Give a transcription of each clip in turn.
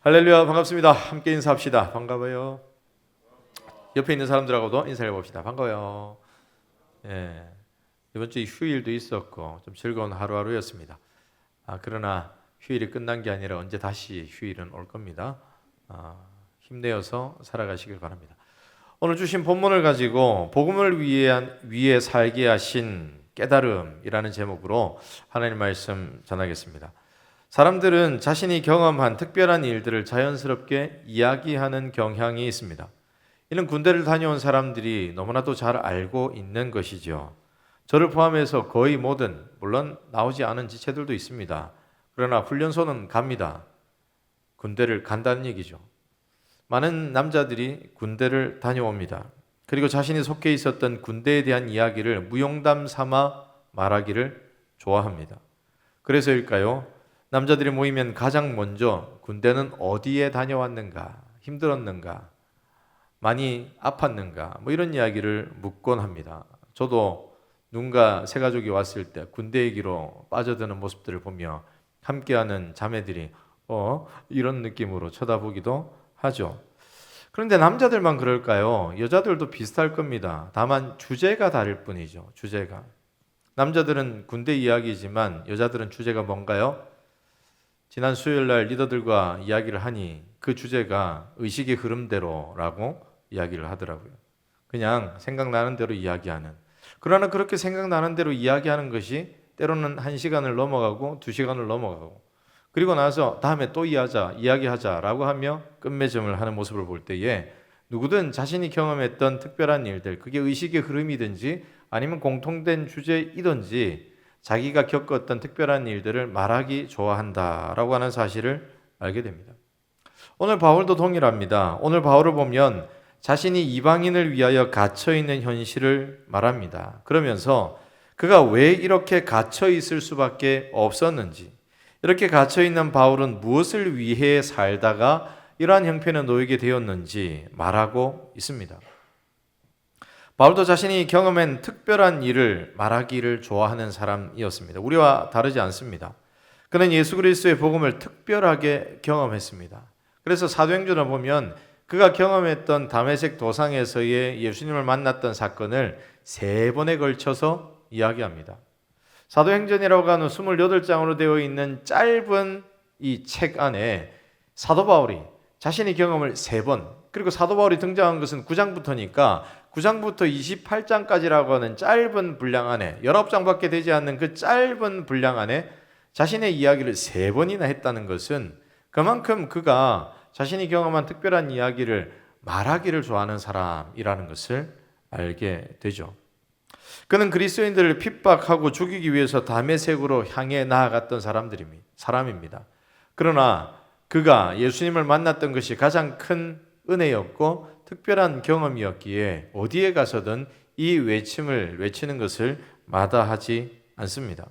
할렐루야, 반갑습니다. 함께 인사합시다. 반가워요. 옆에 있는 사람들하고도 인사해 봅시다. 반가워요. 예, 이번 주 휴일도 있었고 좀 즐거운 하루하루였습니다. 그러나 휴일이 끝난 게 아니라 언제 다시 휴일은 올 겁니다. 힘내어서 살아가시길 바랍니다. 오늘 주신 본문을 가지고 복음을 위해 살게 하신 깨달음이라는 제목으로 하나님 말씀 전하겠습니다. 사람들은 자신이 경험한 특별한 일들을 자연스럽게 이야기하는 경향이 있습니다. 이는 군대를 다녀온 사람들이 너무나도 잘 알고 있는 것이죠. 저를 포함해서 거의 모든, 물론 나오지 않은 지체들도 있습니다. 그러나 훈련소는 갑니다. 군대를 간다는 얘기죠. 많은 남자들이 군대를 다녀옵니다. 그리고 자신이 속해 있었던 군대에 대한 이야기를 무용담 삼아 말하기를 좋아합니다. 그래서일까요? 남자들이 모이면 가장 먼저 군대는 어디에 다녀왔는가, 힘들었는가, 많이 아팠는가, 이런 이야기를 묻곤 합니다. 저도 누군가 새 가족이 왔을 때 군대 얘기로 빠져드는 모습들을 보며 함께하는 자매들이 이런 느낌으로 쳐다보기도 하죠. 그런데 남자들만 그럴까요? 여자들도 비슷할 겁니다. 다만 주제가 다를 뿐이죠. 주제가. 남자들은 군대 이야기지만 여자들은 주제가 뭔가요? 지난 수요일 날 리더들과 이야기를 하니 그 주제가 의식의 흐름대로라고 이야기를 하더라고요. 그냥 생각나는 대로 이야기하는. 그러나 그렇게 생각나는 대로 이야기하는 것이 때로는 1시간을 넘어가고 2시간을 넘어가고 그리고 나서 다음에 또 이야기하자라고 하며 끝맺음을 하는 모습을 볼 때에 누구든 자신이 경험했던 특별한 일들, 그게 의식의 흐름이든지 아니면 공통된 주제이든지 자기가 겪었던 특별한 일들을 말하기 좋아한다라고 하는 사실을 알게 됩니다. 오늘 바울도 동일합니다. 오늘 바울을 보면 자신이 이방인을 위하여 갇혀있는 현실을 말합니다. 그러면서 그가 왜 이렇게 갇혀있을 수밖에 없었는지, 이렇게 갇혀있는 바울은 무엇을 위해 살다가 이러한 형편에 놓이게 되었는지 말하고 있습니다. 바울도 자신이 경험한 특별한 일을 말하기를 좋아하는 사람이었습니다. 우리와 다르지 않습니다. 그는 예수 그리스도의 복음을 특별하게 경험했습니다. 그래서 사도행전을 보면 그가 경험했던 다메섹 도상에서의 예수님을 만났던 사건을 3번에 걸쳐서 이야기합니다. 사도행전이라고 하는 28장으로 되어 있는 짧은 이 책 안에 사도 바울이 자신의 경험을 3번, 그리고 사도 바울이 등장한 것은 9장부터니까 9장부터 28장까지라고 하는 짧은 분량 안에 19장밖에 되지 않는 그 짧은 분량 안에 자신의 이야기를 3번이나 했다는 것은 그만큼 그가 자신이 경험한 특별한 이야기를 말하기를 좋아하는 사람이라는 것을 알게 되죠. 그는 그리스도인들을 핍박하고 죽이기 위해서 다메섹으로 향해 나아갔던 사람입니다. 그러나 그가 예수님을 만났던 것이 가장 큰 은혜였고 특별한 경험이었기에 어디에 가서든 이 외침을 외치는 것을 마다하지 않습니다.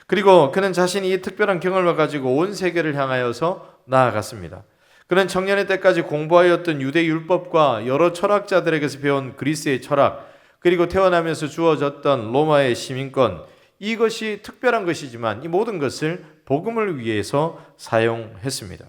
그리고 그는 자신이 이 특별한 경험을 가지고 온 세계를 향하여서 나아갔습니다. 그는 청년의 때까지 공부하였던 유대 율법과 여러 철학자들에게서 배운 그리스의 철학, 그리고 태어나면서 주어졌던 로마의 시민권, 이것이 특별한 것이지만 이 모든 것을 복음을 위해서 사용했습니다.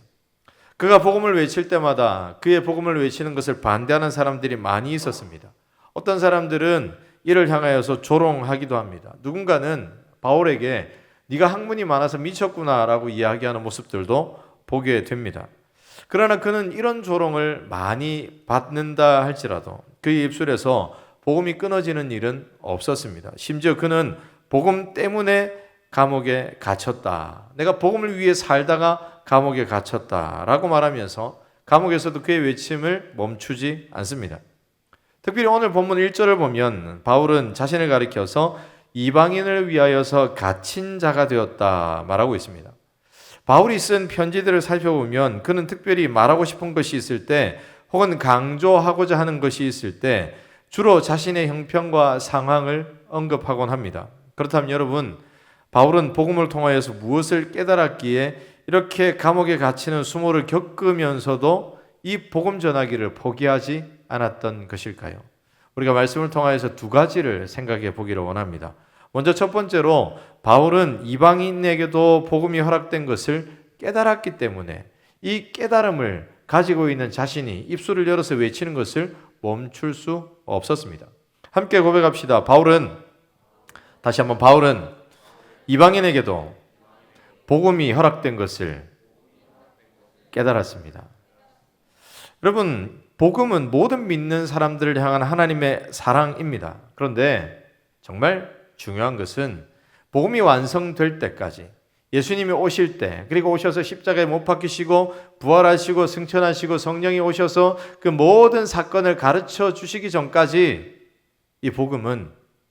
그가 복음을 외칠 때마다 그의 복음을 외치는 것을 반대하는 사람들이 많이 있었습니다. 어떤 사람들은 이를 향하여서 조롱하기도 합니다. 누군가는 바울에게 네가 학문이 많아서 미쳤구나라고 이야기하는 모습들도 보게 됩니다. 그러나 그는 이런 조롱을 많이 받는다 할지라도 그의 입술에서 복음이 끊어지는 일은 없었습니다. 심지어 그는 복음 때문에 감옥에 갇혔다. 내가 복음을 위해 살다가 감옥에 갇혔다라고 말하면서 감옥에서도 그의 외침을 멈추지 않습니다. 특별히 오늘 본문 1절을 보면 바울은 자신을 가리켜서 이방인을 위하여서 갇힌 자가 되었다 말하고 있습니다. 바울이 쓴 편지들을 살펴보면 그는 특별히 말하고 싶은 것이 있을 때 혹은 강조하고자 하는 것이 있을 때 주로 자신의 형편과 상황을 언급하곤 합니다. 그렇다면 여러분, 바울은 복음을 통하여서 무엇을 깨달았기에 이렇게 감옥에 갇히는 수모를 겪으면서도 이 복음 전하기를 포기하지 않았던 것일까요? 우리가 말씀을 통하여서 2가지를 생각해 보기를 원합니다. 먼저 첫 번째로 바울은 이방인에게도 복음이 허락된 것을 깨달았기 때문에 이 깨달음을 가지고 있는 자신이 입술을 열어서 외치는 것을 멈출 수 없었습니다. 함께 고백합시다. 다시 한번 바울은 이방인에게도 복음이 허락된 것을 깨달았습니다. 여러분, 복음은 모든 믿는 사람들을 향한 하나님의 사랑입니다. 그런데 정말 중요한 것은 복음이 완성될 때까지, 예수님이 오실 때, 그리고 오셔서 십자가에 못 박히시고 부활하시고 승천하시고 성령이 오셔서 그 모든 사건을 가르쳐 주시기 전까지 이 복음은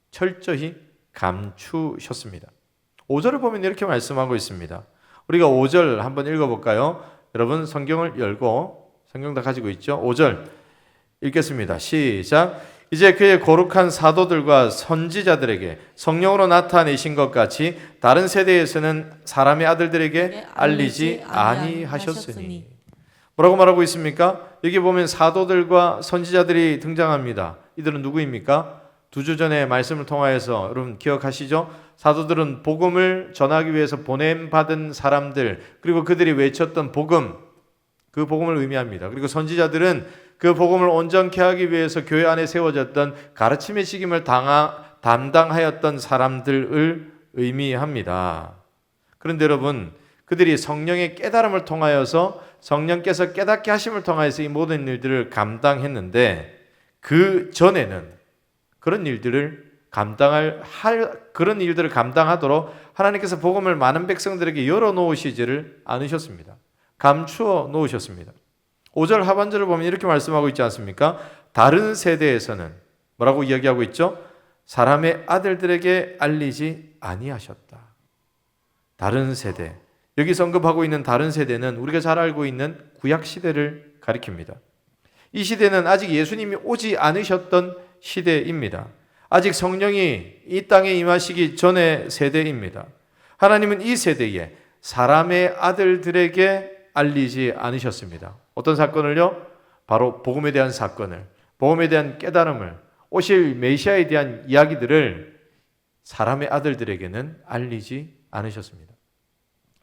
철저히 감추셨습니다. 5절을 보면 이렇게 말씀하고 있습니다. 우리가 5절 한번 읽어볼까요? 여러분 성경을 열고, 성경 다 가지고 있죠? 5절 읽겠습니다. 시작. 이제 그의 거룩한 사도들과 선지자들에게 성령으로 나타내신 것 같이 다른 세대에서는 사람의 아들들에게 알리지 아니하셨으니. 뭐라고 말하고 있습니까? 여기 보면 사도들과 선지자들이 등장합니다. 이들은 누구입니까? 2주 전에 말씀을 통하여서 여러분 기억하시죠? 사도들은 복음을 전하기 위해서 보냄받은 사람들, 그리고 그들이 외쳤던 복음, 그 복음을 의미합니다. 그리고 선지자들은 그 복음을 온전케 하기 위해서 교회 안에 세워졌던 가르침의 책임을 담당하였던 사람들을 의미합니다. 그런데 여러분, 그들이 성령의 깨달음을 통하여서 성령께서 깨닫게 하심을 통하여서 이 모든 일들을 감당했는데, 그 전에는 그런 일들을 감당하도록 하나님께서 복음을 많은 백성들에게 열어놓으시지를 않으셨습니다. 감추어 놓으셨습니다. 5절 하반절을 보면 이렇게 말씀하고 있지 않습니까? 다른 세대에서는 뭐라고 이야기하고 있죠? 사람의 아들들에게 알리지 아니하셨다. 다른 세대, 여기서 언급하고 있는 다른 세대는 우리가 잘 알고 있는 구약시대를 가리킵니다. 이 시대는 아직 예수님이 오지 않으셨던 시대입니다. 아직 성령이 이 땅에 임하시기 전의 세대입니다. 하나님은 이 세대에 사람의 아들들에게 알리지 않으셨습니다. 어떤 사건을요? 바로 복음에 대한 사건을, 복음에 대한 깨달음을, 오실 메시아에 대한 이야기들을 사람의 아들들에게는 알리지 않으셨습니다.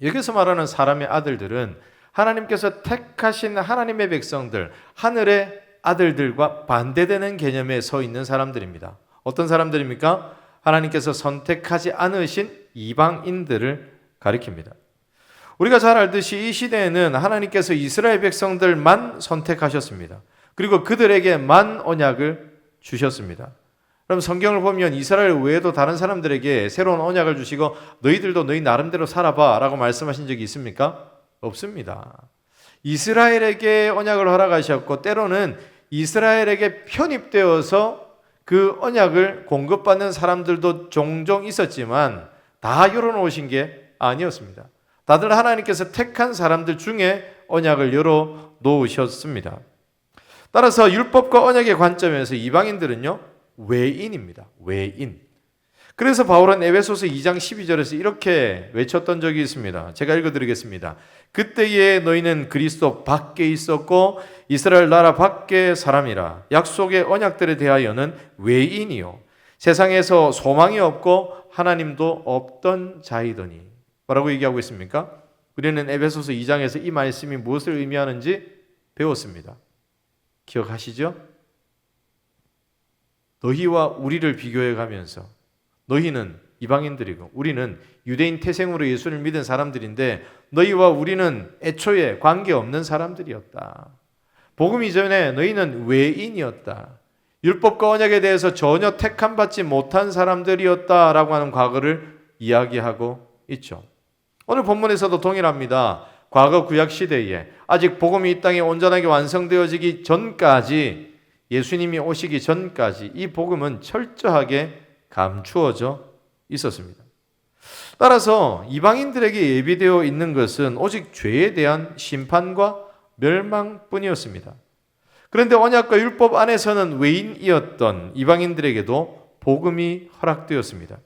여기서 말하는 사람의 아들들은 하나님께서 택하신 하나님의 백성들, 하늘의 아들들과 반대되는 개념에 서 있는 사람들입니다. 어떤 사람들입니까? 하나님께서 선택하지 않으신 이방인들을 가리킵니다. 우리가 잘 알듯이 이 시대에는 하나님께서 이스라엘 백성들만 선택하셨습니다. 그리고 그들에게만 언약을 주셨습니다. 그럼 성경을 보면 이스라엘 외에도 다른 사람들에게 새로운 언약을 주시고 너희들도 너희 나름대로 살아봐 라고 말씀하신 적이 있습니까? 없습니다. 이스라엘에게 언약을 허락하셨고, 때로는 이스라엘에게 편입되어서 그 언약을 공급받는 사람들도 종종 있었지만 다 열어놓으신 게 아니었습니다. 다들 하나님께서 택한 사람들 중에 언약을 열어놓으셨습니다. 따라서 율법과 언약의 관점에서 이방인들은요, 외인입니다. 외인. 그래서 바울은 에베소서 2장 12절에서 이렇게 외쳤던 적이 있습니다. 제가 읽어드리겠습니다. 그때에 너희는 그리스도 밖에 있었고 이스라엘 나라 밖의 사람이라. 약속의 언약들에 대하여는 외인이요 세상에서 소망이 없고 하나님도 없던 자이더니. 뭐라고 얘기하고 있습니까? 우리는 에베소서 2장에서 이 말씀이 무엇을 의미하는지 배웠습니다. 기억하시죠? 너희와 우리를 비교해 가면서 너희는 이방인들이고 우리는 유대인 태생으로 예수를 믿은 사람들인데 너희와 우리는 애초에 관계없는 사람들이었다. 복음 이전에 너희는 외인이었다. 율법과 언약에 대해서 전혀 택함받지 못한 사람들이었다라고 하는 과거를 이야기하고 있죠. 오늘 본문에서도 동일합니다. 과거 구약 시대에 아직 복음이 이 땅에 온전하게 완성되어지기 전까지, 예수님이 오시기 전까지 이 복음은 철저하게 감추어져 있었습니다. 따라서 이방인들에게 예비되어 있는 것은 오직 죄에 대한 심판과 멸망뿐이었습니다. 그런데 언약과 율법 안에서는 외인이었던 이방인들에게도 복음이 허락되었습니다.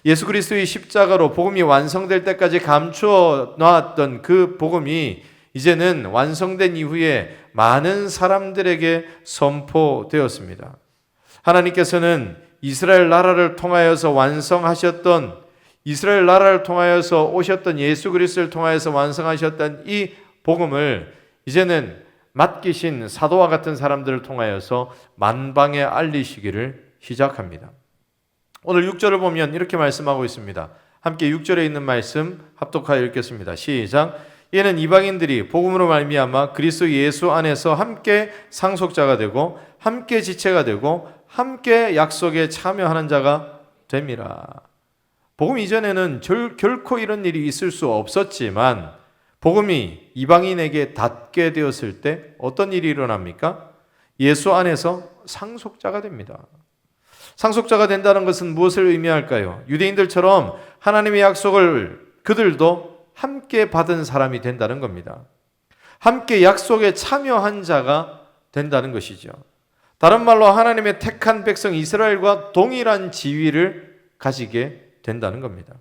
예수 그리스도의 십자가로 복음이 완성될 때까지 감추어 놨던 그 복음이 이제는 완성된 이후에 많은 사람들에게 선포되었습니다. 하나님께서는 이스라엘 나라를 통하여서 완성하셨던, 이스라엘 나라를 통하여서 오셨던 예수 그리스도를 통하여서 완성하셨던 이 복음을 이제는 맡기신 사도와 같은 사람들을 통하여서 만방에 알리시기를 시작합니다. 오늘 6절을 보면 이렇게 말씀하고 있습니다. 함께 6절에 있는 말씀 합독하여 읽겠습니다. 시작. 이는 이방인들이 복음으로 말미암아 그리스도 예수 안에서 함께 상속자가 되고 함께 지체가 되고 함께 약속에 참여하는 자가 됩니다. 복음 이전에는 결코 이런 일이 있을 수 없었지만 복음이 이방인에게 닿게 되었을 때 어떤 일이 일어납니까? 예수 안에서 상속자가 됩니다. 상속자가 된다는 것은 무엇을 의미할까요? 유대인들처럼 하나님의 약속을 그들도 함께 받은 사람이 된다는 겁니다. 함께 약속에 참여한 자가 된다는 것이죠. 다른 말로 하나님의 택한 백성 이스라엘과 동일한 지위를 가지게 된다는 겁니다.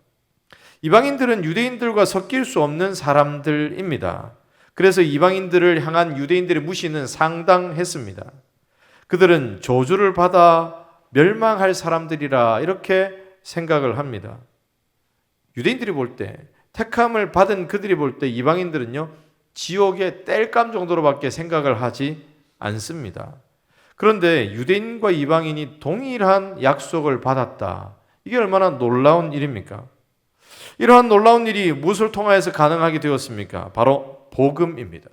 이방인들은 유대인들과 섞일 수 없는 사람들입니다. 그래서 이방인들을 향한 유대인들의 무시는 상당했습니다. 그들은 저주를 받아 멸망할 사람들이라 이렇게 생각을 합니다. 유대인들이 볼 때, 택함을 받은 그들이 볼 때 이방인들은요, 지옥의 땔감 정도로밖에 생각을 하지 않습니다. 그런데 유대인과 이방인이 동일한 약속을 받았다. 이게 얼마나 놀라운 일입니까? 이러한 놀라운 일이 무엇을 통하여서 가능하게 되었습니까? 바로 복음입니다.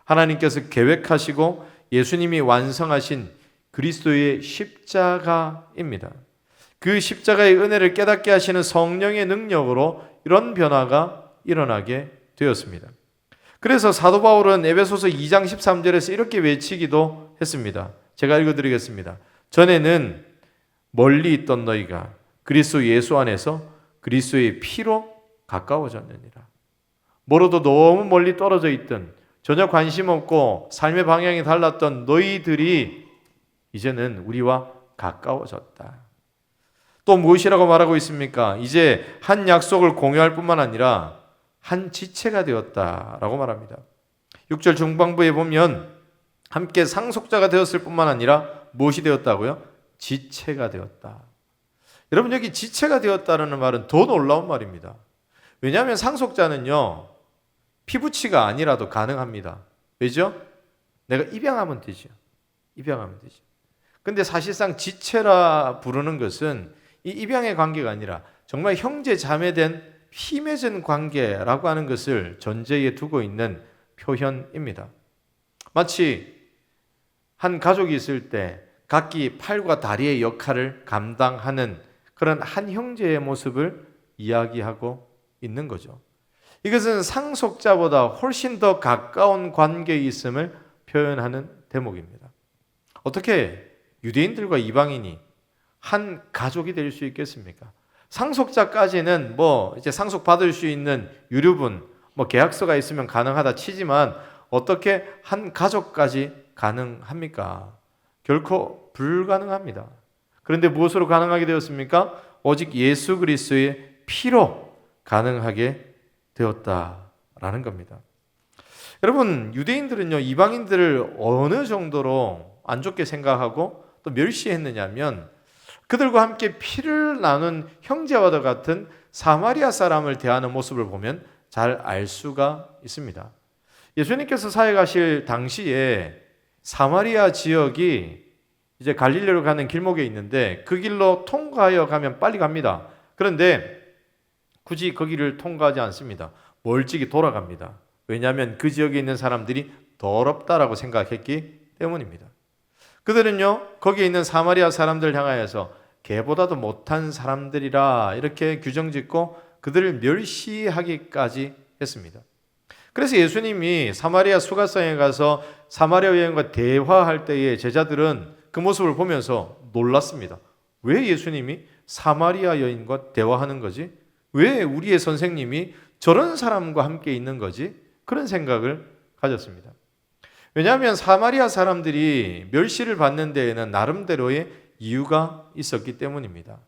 하나님께서 계획하시고 예수님이 완성하신 그리스도의 십자가입니다. 그 십자가의 은혜를 깨닫게 하시는 성령의 능력으로 이런 변화가 일어나게 되었습니다. 그래서 사도 바울은 에베소서 2장 13절에서 이렇게 외치기도 했습니다. 제가 읽어드리겠습니다. 전에는 멀리 있던 너희가 그리스도 예수 안에서 그리스도의 피로 가까워졌느니라. 멀어도 너무 멀리 떨어져 있던, 전혀 관심 없고 삶의 방향이 달랐던 너희들이 이제는 우리와 가까워졌다. 또 무엇이라고 말하고 있습니까? 이제 한 약속을 공유할 뿐만 아니라 한 지체가 되었다라고 말합니다. 6절 중반부에 보면 함께 상속자가 되었을 뿐만 아니라 무엇이 되었다고요? 지체가 되었다. 여러분, 여기 지체가 되었다는 말은 더 놀라운 말입니다. 왜냐하면 상속자는요, 피부치가 아니라도 가능합니다. 왜죠? 내가 입양하면 되죠. 입양하면 되죠. 근데 사실상 지체라 부르는 것은 이 입양의 관계가 아니라 정말 형제 자매된 피 맺은 관계라고 하는 것을 전제에 두고 있는 표현입니다. 마치 한 가족이 있을 때 각기 팔과 다리의 역할을 감당하는 그런 한 형제의 모습을 이야기하고 있는 거죠. 이것은 상속자보다 훨씬 더 가까운 관계에 있음을 표현하는 대목입니다. 어떻게 유대인들과 이방인이 한 가족이 될 수 있겠습니까? 상속자까지는 이제 상속받을 수 있는 유류분, 계약서가 있으면 가능하다 치지만 어떻게 한 가족까지 가능합니까? 결코 불가능합니다. 그런데 무엇으로 가능하게 되었습니까? 오직 예수 그리스도의 피로 가능하게 되었다라는 겁니다. 여러분, 유대인들은요, 이방인들을 어느 정도로 안 좋게 생각하고 또 멸시했느냐면 그들과 함께 피를 나눈 형제와도 같은 사마리아 사람을 대하는 모습을 보면 잘 알 수가 있습니다. 예수님께서 사역하실 당시에 사마리아 지역이 이제 갈릴리로 가는 길목에 있는데 그 길로 통과하여 가면 빨리 갑니다. 그런데 굳이 거기를 통과하지 않습니다. 멀찍이 돌아갑니다. 왜냐하면 그 지역에 있는 사람들이 더럽다라고 생각했기 때문입니다. 그들은요, 거기에 있는 사마리아 사람들 향하여서 개보다도 못한 사람들이라 이렇게 규정짓고 그들을 멸시하기까지 했습니다. 그래서 예수님이 사마리아 수가성에 가서 사마리아 여인과 대화할 때에 제자들은 그 모습을 보면서 놀랐습니다. 왜 예수님이 사마리아 여인과 대화하는 거지? 왜 우리의 선생님이 저런 사람과 함께 있는 거지? 그런 생각을 가졌습니다. 왜냐하면 사마리아 사람들이 멸시를 받는 데에는 나름대로의 이유가 있었기 때문입니다.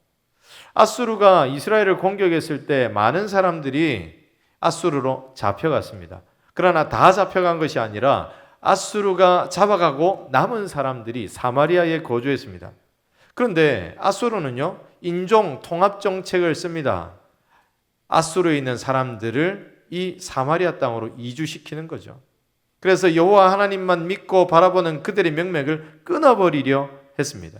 아수르가 이스라엘을 공격했을 때 많은 사람들이 아수르로 잡혀갔습니다. 그러나 다 잡혀간 것이 아니라 아수르가 잡아가고 남은 사람들이 사마리아에 거주했습니다. 그런데 아수르는요, 인종 통합 정책을 씁니다. 아수르에 있는 사람들을 이 사마리아 땅으로 이주시키는 거죠. 그래서 여호와 하나님만 믿고 바라보는 그들의 명맥을 끊어버리려 했습니다.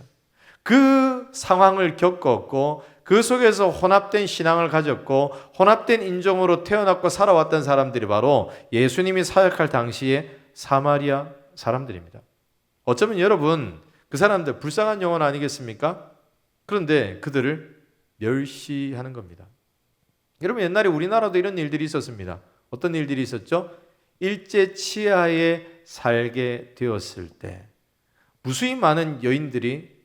그 상황을 겪었고 그 속에서 혼합된 신앙을 가졌고 혼합된 인종으로 태어났고 살아왔던 사람들이 바로 예수님이 사역할 당시에 사마리아 사람들입니다. 어쩌면 여러분 그 사람들 불쌍한 영혼 아니겠습니까? 그런데 그들을 멸시하는 겁니다. 여러분 옛날에 우리나라도 이런 일들이 있었습니다. 어떤 일들이 있었죠? 일제 치하에 살게 되었을 때 무수히 많은 여인들이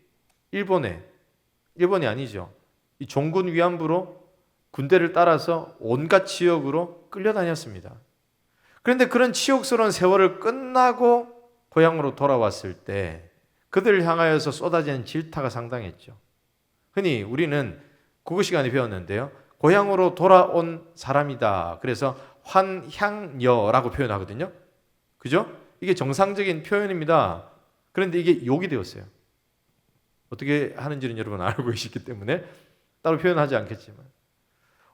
일본이 아니죠. 이 종군 위안부로 군대를 따라서 온갖 지역으로 끌려다녔습니다. 그런데 그런 치욕스러운 세월을 끝나고 고향으로 돌아왔을 때 그들을 향하여서 쏟아지는 질타가 상당했죠. 흔히 우리는 국어 시간에 배웠는데요. 고향으로 돌아온 사람이다. 그래서 환향여라고 표현하거든요. 그죠? 이게 정상적인 표현입니다. 그런데 이게 욕이 되었어요. 어떻게 하는지는 여러분 알고 계시기 때문에 따로 표현하지 않겠지만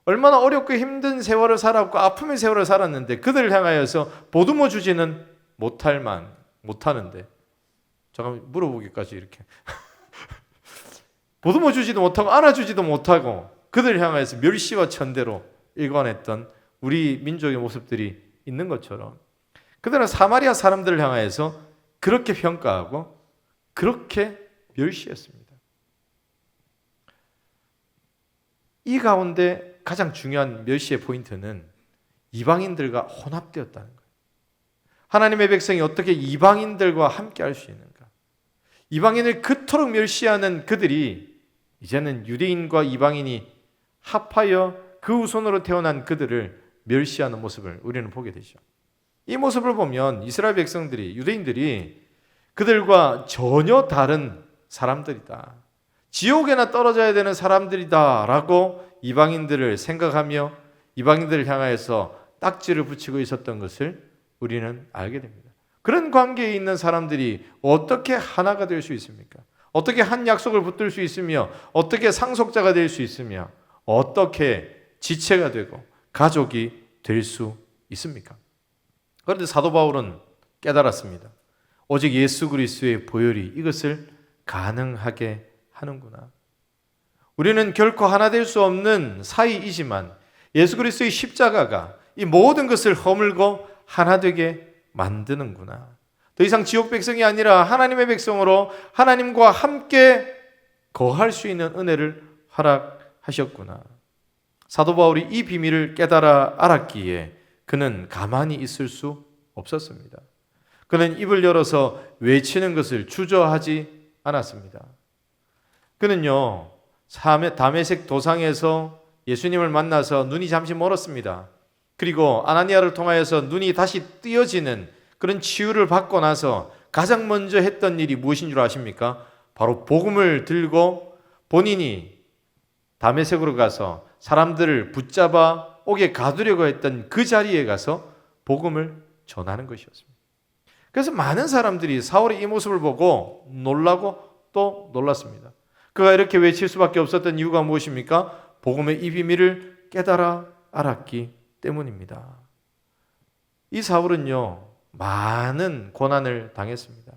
얼마나 어렵고 힘든 세월을 살았고 아픔의 세월을 살았는데 그들을 향하여서 보듬어 주지는 못하는데 잠깐 물어보기까지 이렇게 보듬어 주지도 못하고 안아주지도 못하고 그들을 향하여서 멸시와 천대로 일관했던 우리 민족의 모습들이 있는 것처럼 그들은 사마리아 사람들을 향하여서 그렇게 평가하고 그렇게 멸시했습니다. 이 가운데 가장 중요한 멸시의 포인트는 이방인들과 혼합되었다는 거예요. 하나님의 백성이 어떻게 이방인들과 함께 할 수 있는가? 이방인을 그토록 멸시하는 그들이 이제는 유대인과 이방인이 합하여 그 후손으로 태어난 그들을 멸시하는 모습을 우리는 보게 되죠. 이 모습을 보면 이스라엘 백성들이 유대인들이 그들과 전혀 다른 사람들이다. 지옥에나 떨어져야 되는 사람들이다 라고 이방인들을 생각하며 이방인들을 향하여서 딱지를 붙이고 있었던 것을 우리는 알게 됩니다. 그런 관계에 있는 사람들이 어떻게 하나가 될 수 있습니까? 어떻게 한 약속을 붙들 수 있으며 어떻게 상속자가 될 수 있으며 어떻게 지체가 되고 가족이 될 수 있습니까? 그런데 사도 바울은 깨달았습니다. 오직 예수 그리스도의 보혈이 이것을 가능하게 하는구나. 우리는 결코 하나 될 수 없는 사이이지만 예수 그리스도의 십자가가 이 모든 것을 허물고 하나 되게 만드는구나. 더 이상 지옥 백성이 아니라 하나님의 백성으로 하나님과 함께 거할 수 있는 은혜를 허락하셨구나. 사도 바울이 이 비밀을 깨달아 알았기에 그는 가만히 있을 수 없었습니다. 그는 입을 열어서 외치는 것을 주저하지 않았습니다. 그는요, 다메섹 도상에서 예수님을 만나서 눈이 잠시 멀었습니다. 그리고 아나니아를 통하여서 눈이 다시 띄어지는 그런 치유를 받고 나서 가장 먼저 했던 일이 무엇인 줄 아십니까? 바로 복음을 들고 본인이 다메섹으로 가서 사람들을 붙잡아 옥에 가두려고 했던 그 자리에 가서 복음을 전하는 것이었습니다. 그래서 많은 사람들이 사울의 이 모습을 보고 놀라고 또 놀랐습니다. 그가 이렇게 외칠 수밖에 없었던 이유가 무엇입니까? 복음의 이 비밀을 깨달아 알았기 때문입니다. 이 사울은요, 많은 고난을 당했습니다.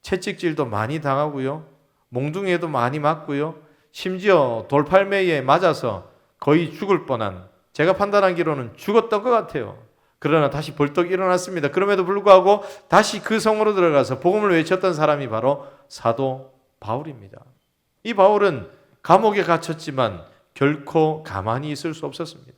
채찍질도 많이 당하고요, 몽둥이에도 많이 맞고요, 심지어 돌팔매에 맞아서 거의 죽을 뻔한, 제가 판단하기로는 죽었던 것 같아요. 그러나 다시 벌떡 일어났습니다. 그럼에도 불구하고 다시 그 성으로 들어가서 복음을 외쳤던 사람이 바로 사도 바울입니다. 이 바울은 감옥에 갇혔지만 결코 가만히 있을 수 없었습니다.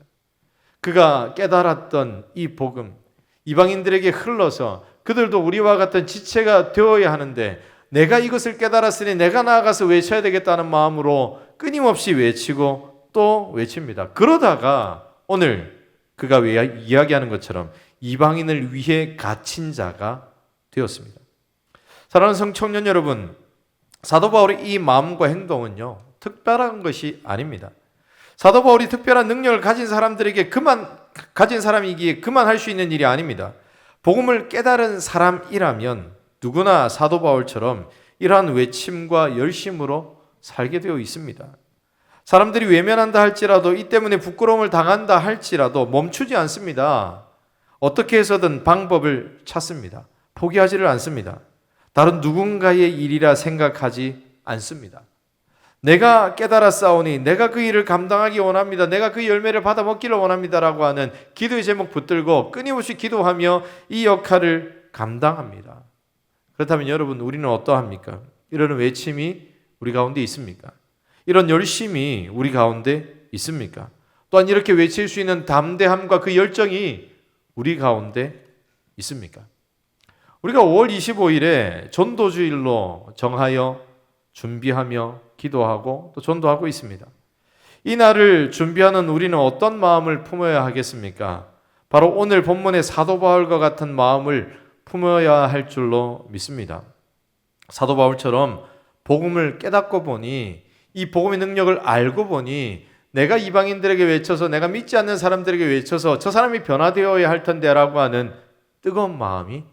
그가 깨달았던 이 복음, 이방인들에게 흘러서 그들도 우리와 같은 지체가 되어야 하는데 내가 이것을 깨달았으니 내가 나아가서 외쳐야 되겠다는 마음으로 끊임없이 외치고 또 외칩니다. 그러다가 오늘 그가 이야기하는 것처럼 이방인을 위해 갇힌 자가 되었습니다. 사랑하는 성청년 여러분, 사도 바울의 이 마음과 행동은요, 특별한 것이 아닙니다. 사도 바울이 특별한 능력을 가진 사람이기에 그만 할 수 있는 일이 아닙니다. 복음을 깨달은 사람이라면 누구나 사도 바울처럼 이러한 외침과 열심으로 살게 되어 있습니다. 사람들이 외면한다 할지라도, 이 때문에 부끄러움을 당한다 할지라도 멈추지 않습니다. 어떻게 해서든 방법을 찾습니다. 포기하지를 않습니다. 다른 누군가의 일이라 생각하지 않습니다. 내가 깨달았사오니 내가 그 일을 감당하기 원합니다. 내가 그 열매를 받아 먹기를 원합니다라고 하는 기도의 제목 붙들고 끊임없이 기도하며 이 역할을 감당합니다. 그렇다면 여러분, 우리는 어떠합니까? 이런 외침이 우리 가운데 있습니까? 이런 열심이 우리 가운데 있습니까? 또한 이렇게 외칠 수 있는 담대함과 그 열정이 우리 가운데 있습니까? 우리가 5월 25일에 전도주일로 정하여 준비하며 기도하고 또 전도하고 있습니다. 이 날을 준비하는 우리는 어떤 마음을 품어야 하겠습니까? 바로 오늘 본문의 사도 바울과 같은 마음을 품어야 할 줄로 믿습니다. 사도 바울처럼 복음을 깨닫고 보니, 이 복음의 능력을 알고 보니, 내가 이방인들에게 외쳐서, 내가 믿지 않는 사람들에게 외쳐서 저 사람이 변화되어야 할 텐데 라고 하는 뜨거운 마음이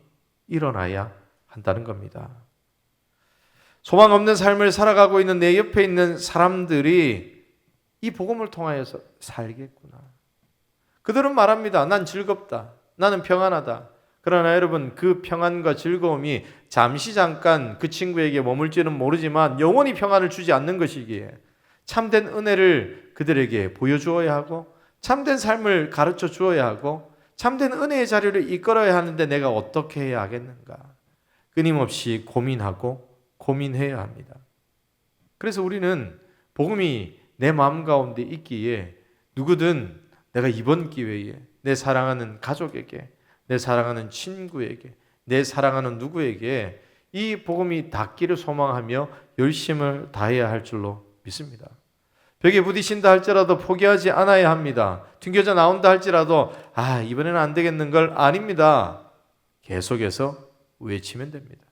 일어나야 한다는 겁니다. 소망 없는 삶을 살아가고 있는 내 옆에 있는 사람들이 이 복음을 통하여서 살겠구나. 그들은 말합니다. 난 즐겁다. 나는 평안하다. 그러나 여러분, 그 평안과 즐거움이 잠시 잠깐 그 친구에게 머물지는 모르지만 영원히 평안을 주지 않는 것이기에 참된 은혜를 그들에게 보여주어야 하고, 참된 삶을 가르쳐 주어야 하고, 참된 은혜의 자리를 이끌어야 하는데 내가 어떻게 해야 하겠는가? 끊임없이 고민하고 고민해야 합니다. 그래서 우리는 복음이 내 마음 가운데 있기에 누구든 내가 이번 기회에 내 사랑하는 가족에게, 내 사랑하는 친구에게, 내 사랑하는 누구에게 이 복음이 닿기를 소망하며 열심을 다해야 할 줄로 믿습니다. 벽에 부딪힌다 할지라도 포기하지 않아야 합니다. 튕겨져 나온다 할지라도 이번에는 안 되겠는 걸 아닙니다. 계속해서 외치면 됩니다.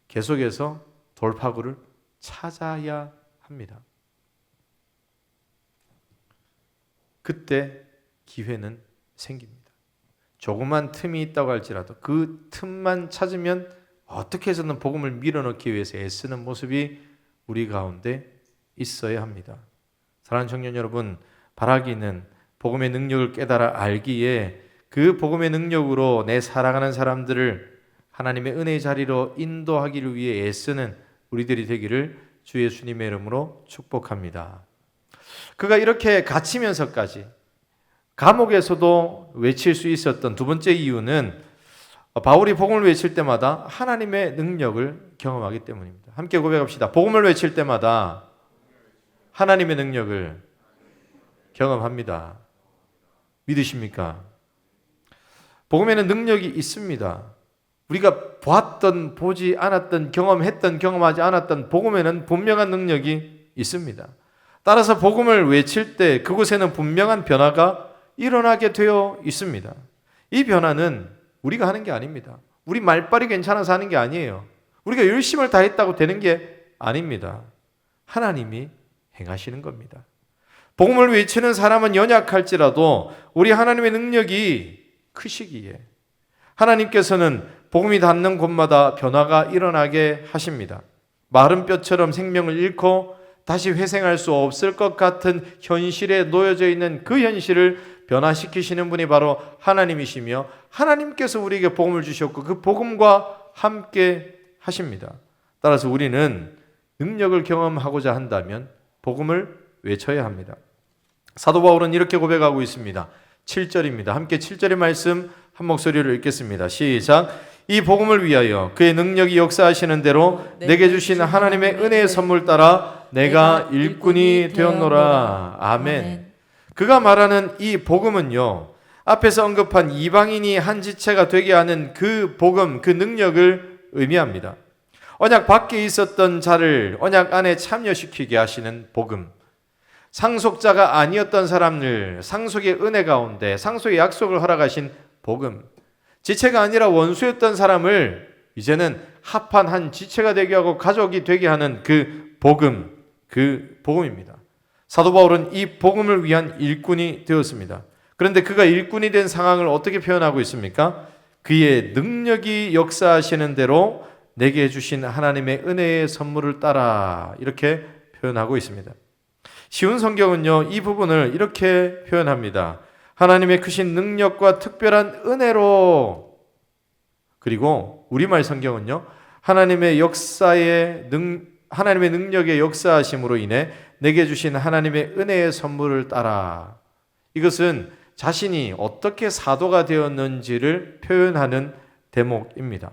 계속해서 돌파구를 찾아야 합니다. 그때 기회는 생깁니다. 조그만 틈이 있다고 할지라도 그 틈만 찾으면 어떻게 해서든 복음을 밀어넣기 위해서 애쓰는 모습이 우리 가운데 있어야 합니다. 사랑하는 청년 여러분, 바라기는 복음의 능력을 깨달아 알기에 그 복음의 능력으로 내 사랑하는 사람들을 하나님의 은혜의 자리로 인도하기를 위해 애쓰는 우리들이 되기를 주 예수님의 이름으로 축복합니다. 그가 이렇게 갇히면서까지 감옥에서도 외칠 수 있었던 두 번째 이유는 바울이 복음을 외칠 때마다 하나님의 능력을 경험하기 때문입니다. 함께 고백합시다. 복음을 외칠 때마다 하나님의 능력을 경험합니다. 믿으십니까? 복음에는 능력이 있습니다. 우리가 보았던, 보지 않았던, 경험했던, 경험하지 않았던 복음에는 분명한 능력이 있습니다. 따라서 복음을 외칠 때 그곳에는 분명한 변화가 일어나게 되어 있습니다. 이 변화는 우리가 하는 게 아닙니다. 우리 말빨이 괜찮아서 하는 게 아니에요. 우리가 열심을 다했다고 되는 게 아닙니다. 하나님이 행하시는 겁니다. 복음을 외치는 사람은 연약할지라도 우리 하나님의 능력이 크시기에 하나님께서는 복음이 닿는 곳마다 변화가 일어나게 하십니다. 마른 뼈처럼 생명을 잃고 다시 회생할 수 없을 것 같은 현실에 놓여져 있는 그 현실을 변화시키시는 분이 바로 하나님이시며, 하나님께서 우리에게 복음을 주셨고 그 복음과 함께 하십니다. 따라서 우리는 능력을 경험하고자 한다면 복음을 외쳐야 합니다. 사도 바울은 이렇게 고백하고 있습니다. 7절입니다. 함께 7절의 말씀 한 목소리로 읽겠습니다. 시작. 이 복음을 위하여 그의 능력이 역사하시는 대로 내게 주신 하나님의 은혜의 선물 따라 내가 일꾼이 되었노라. 아멘. 그가 말하는 이 복음은요, 앞에서 언급한 이방인이 한 지체가 되게 하는 그 복음, 그 능력을 의미합니다. 언약 밖에 있었던 자를 언약 안에 참여시키게 하시는 복음, 상속자가 아니었던 사람들 상속의 은혜 가운데 상속의 약속을 허락하신 복음, 지체가 아니라 원수였던 사람을 이제는 합한 한 지체가 되게 하고 가족이 되게 하는 그 복음, 그 복음입니다. 사도 바울은 이 복음을 위한 일꾼이 되었습니다. 그런데 그가 일꾼이 된 상황을 어떻게 표현하고 있습니까? 그의 능력이 역사하시는 대로 내게 주신 하나님의 은혜의 선물을 따라, 이렇게 표현하고 있습니다. 쉬운 성경은요, 이 부분을 이렇게 표현합니다. 하나님의 크신 능력과 특별한 은혜로, 그리고 우리말 성경은요, 하나님의 능력의 역사하심으로 인해 내게 주신 하나님의 은혜의 선물을 따라. 이것은 자신이 어떻게 사도가 되었는지를 표현하는 대목입니다.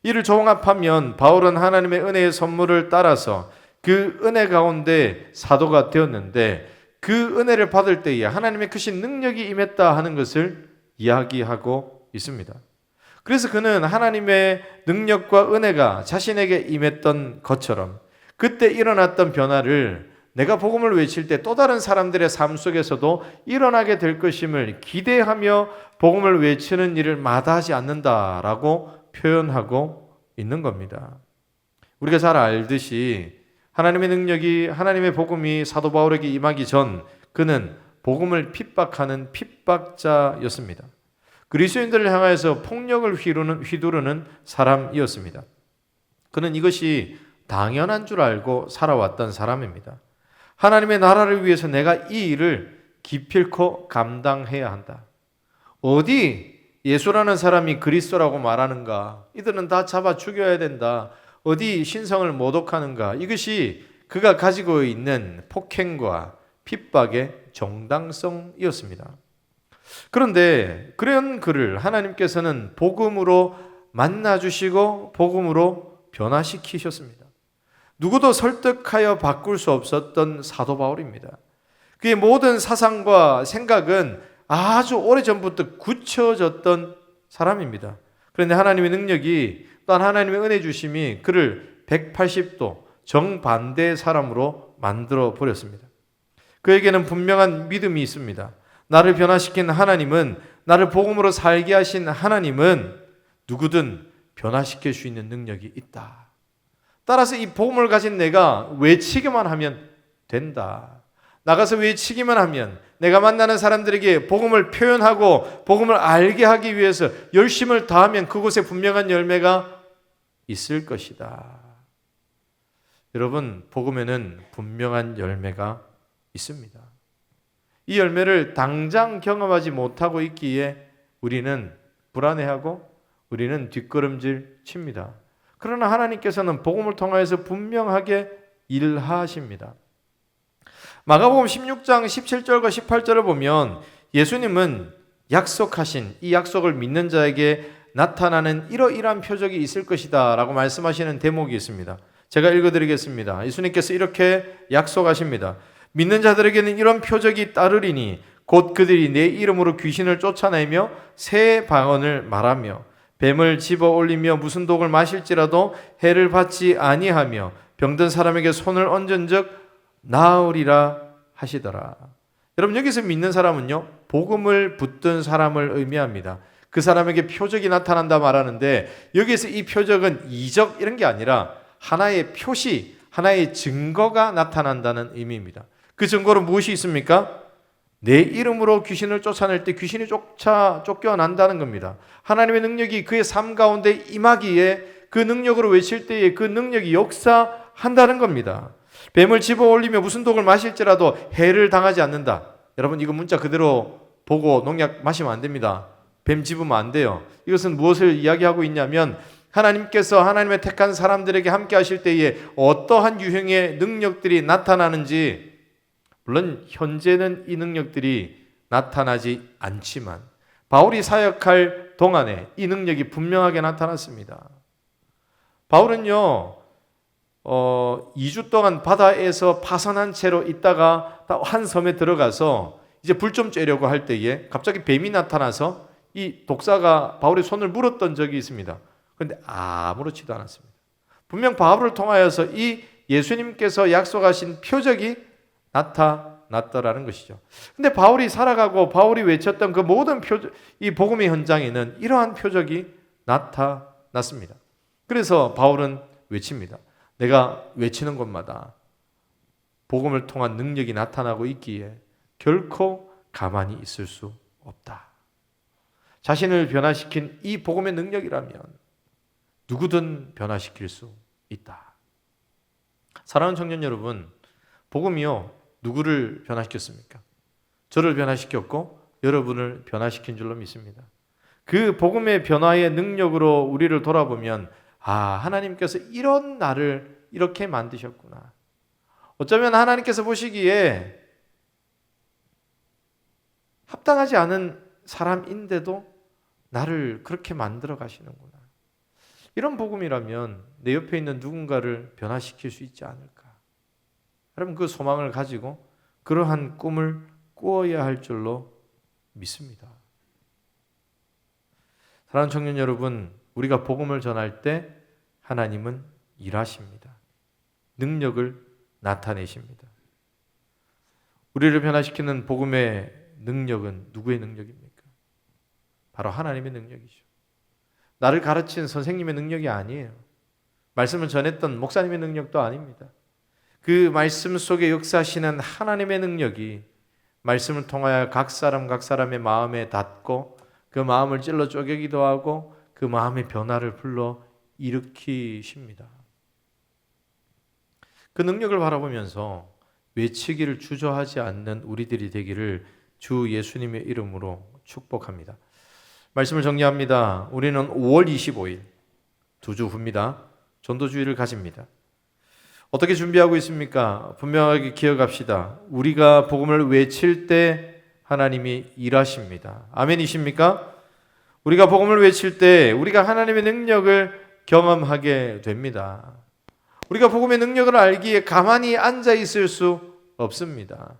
이를 종합하면 바울은 하나님의 은혜의 선물을 따라서 그 은혜 가운데 사도가 되었는데, 그 은혜를 받을 때에 하나님의 크신 능력이 임했다 하는 것을 이야기하고 있습니다. 그래서 그는 하나님의 능력과 은혜가 자신에게 임했던 것처럼 그때 일어났던 변화를 내가 복음을 외칠 때 또 다른 사람들의 삶 속에서도 일어나게 될 것임을 기대하며 복음을 외치는 일을 마다하지 않는다라고 표현하고 있는 겁니다. 우리가 잘 알듯이 하나님의 능력이, 하나님의 복음이 사도 바울에게 임하기 전 그는 복음을 핍박하는 핍박자였습니다. 그리스도인들을 향하여서 폭력을 휘두르는 사람이었습니다. 그는 이것이 당연한 줄 알고 살아왔던 사람입니다. 하나님의 나라를 위해서 내가 이 일을 기필코 감당해야 한다. 어디 예수라는 사람이 그리스도라고 말하는가? 이들은 다 잡아 죽여야 된다. 어디 신성을 모독하는가? 이것이 그가 가지고 있는 폭행과 핍박의 정당성이었습니다. 그런데 그런 그를 하나님께서는 복음으로 만나주시고 복음으로 변화시키셨습니다. 누구도 설득하여 바꿀 수 없었던 사도 바울입니다. 그의 모든 사상과 생각은 아주 오래전부터 굳혀졌던 사람입니다. 그런데 하나님의 능력이, 또한 하나님의 은혜 주심이 그를 180도 정반대의 사람으로 만들어 버렸습니다. 그에게는 분명한 믿음이 있습니다. 나를 변화시킨 하나님은, 나를 복음으로 살게 하신 하나님은 누구든 변화시킬 수 있는 능력이 있다. 따라서 이 복음을 가진 내가 외치기만 하면 된다. 나가서 외치기만 하면, 내가 만나는 사람들에게 복음을 표현하고 복음을 알게 하기 위해서 열심을 다하면 그곳에 분명한 열매가 있을 것이다. 여러분, 복음에는 분명한 열매가 있습니다. 이 열매를 당장 경험하지 못하고 있기에 우리는 불안해하고 우리는 뒷걸음질 칩니다. 그러나 하나님께서는 복음을 통하여서 분명하게 일하십니다. 마가복음 16장 17절과 18절을 보면 예수님은 약속하신 이 약속을 믿는 자에게 나타나는 이러이러한 표적이 있을 것이다 라고 말씀하시는 대목이 있습니다. 제가 읽어드리겠습니다. 예수님께서 이렇게 약속하십니다. 믿는 자들에게는 이런 표적이 따르리니 곧 그들이 내 이름으로 귀신을 쫓아내며 새 방언을 말하며 뱀을 집어 올리며 무슨 독을 마실지라도 해를 받지 아니하며 병든 사람에게 손을 얹은 적 나으리라 하시더라. 여러분, 여기서 믿는 사람은요, 복음을 붙든 사람을 의미합니다. 그 사람에게 표적이 나타난다 말하는데, 여기에서 이 표적은 이적 이런 게 아니라 하나의 표시, 하나의 증거가 나타난다는 의미입니다. 그 증거로 무엇이 있습니까? 내 이름으로 귀신을 쫓아낼 때 귀신이 쫓겨난다는 겁니다. 하나님의 능력이 그의 삶 가운데 임하기에 그 능력으로 외칠 때에 그 능력이 역사한다는 겁니다. 뱀을 집어 올리며 무슨 독을 마실지라도 해를 당하지 않는다. 여러분, 이거 문자 그대로 보고 농약 마시면 안 됩니다. 뱀 집으면 안 돼요. 이것은 무엇을 이야기하고 있냐면 하나님께서 하나님의 택한 사람들에게 함께 하실 때에 어떠한 유형의 능력들이 나타나는지, 물론 현재는 이 능력들이 나타나지 않지만 바울이 사역할 동안에 이 능력이 분명하게 나타났습니다. 바울은요 2주 동안 바다에서 파선한 채로 있다가 한 섬에 들어가서 이제 불 좀 쬐려고 할 때에 갑자기 뱀이 나타나서 이 독사가 바울의 손을 물었던 적이 있습니다. 그런데 아무렇지도 않았습니다. 분명 바울을 통하여서 이 예수님께서 약속하신 표적이 나타났더라는 것이죠. 근데 바울이 살아가고 바울이 외쳤던 그 모든 이 복음의 현장에는 이러한 표적이 나타났습니다. 그래서 바울은 외칩니다. 내가 외치는 곳마다 복음을 통한 능력이 나타나고 있기에 결코 가만히 있을 수 없다. 자신을 변화시킨 이 복음의 능력이라면 누구든 변화시킬 수 있다. 사랑하는 청년 여러분, 복음이요, 누구를 변화시켰습니까? 저를 변화시켰고 여러분을 변화시킨 줄로 믿습니다. 그 복음의 변화의 능력으로 우리를 돌아보면 하나님께서 이런 나를 이렇게 만드셨구나. 어쩌면 하나님께서 보시기에 합당하지 않은 사람인데도 나를 그렇게 만들어 가시는구나. 이런 복음이라면 내 옆에 있는 누군가를 변화시킬 수 있지 않을까. 여러분 그 소망을 가지고 그러한 꿈을 꾸어야 할 줄로 믿습니다. 사랑하는 청년 여러분, 우리가 복음을 전할 때 하나님은 일하십니다. 능력을 나타내십니다. 우리를 변화시키는 복음의 능력은 누구의 능력입니까? 바로 하나님의 능력이죠. 나를 가르친 선생님의 능력이 아니에요. 말씀을 전했던 목사님의 능력도 아닙니다. 그 말씀 속에 역사하시는 하나님의 능력이 말씀을 통하여 각 사람의 마음에 닿고 그 마음을 찔러 쪼개기도 하고 그 마음의 변화를 불러 일으키십니다. 그 능력을 바라보면서 외치기를 주저하지 않는 우리들이 되기를 주 예수님의 이름으로 축복합니다. 말씀을 정리합니다. 우리는 5월 25일 2주 후입니다. 전도주의를 가집니다. 어떻게 준비하고 있습니까? 분명하게 기억합시다. 우리가 복음을 외칠 때 하나님이 일하십니다. 아멘이십니까? 우리가 복음을 외칠 때 우리가 하나님의 능력을 경험하게 됩니다. 우리가 복음의 능력을 알기에 가만히 앉아 있을 수 없습니다.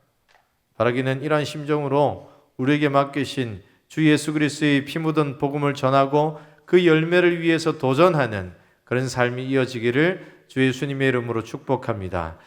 바라기는 이러한 심정으로 우리에게 맡기신 주 예수 그리스도의 피 묻은 복음을 전하고 그 열매를 위해서 도전하는 그런 삶이 이어지기를 주 예수님의 이름으로 축복합니다.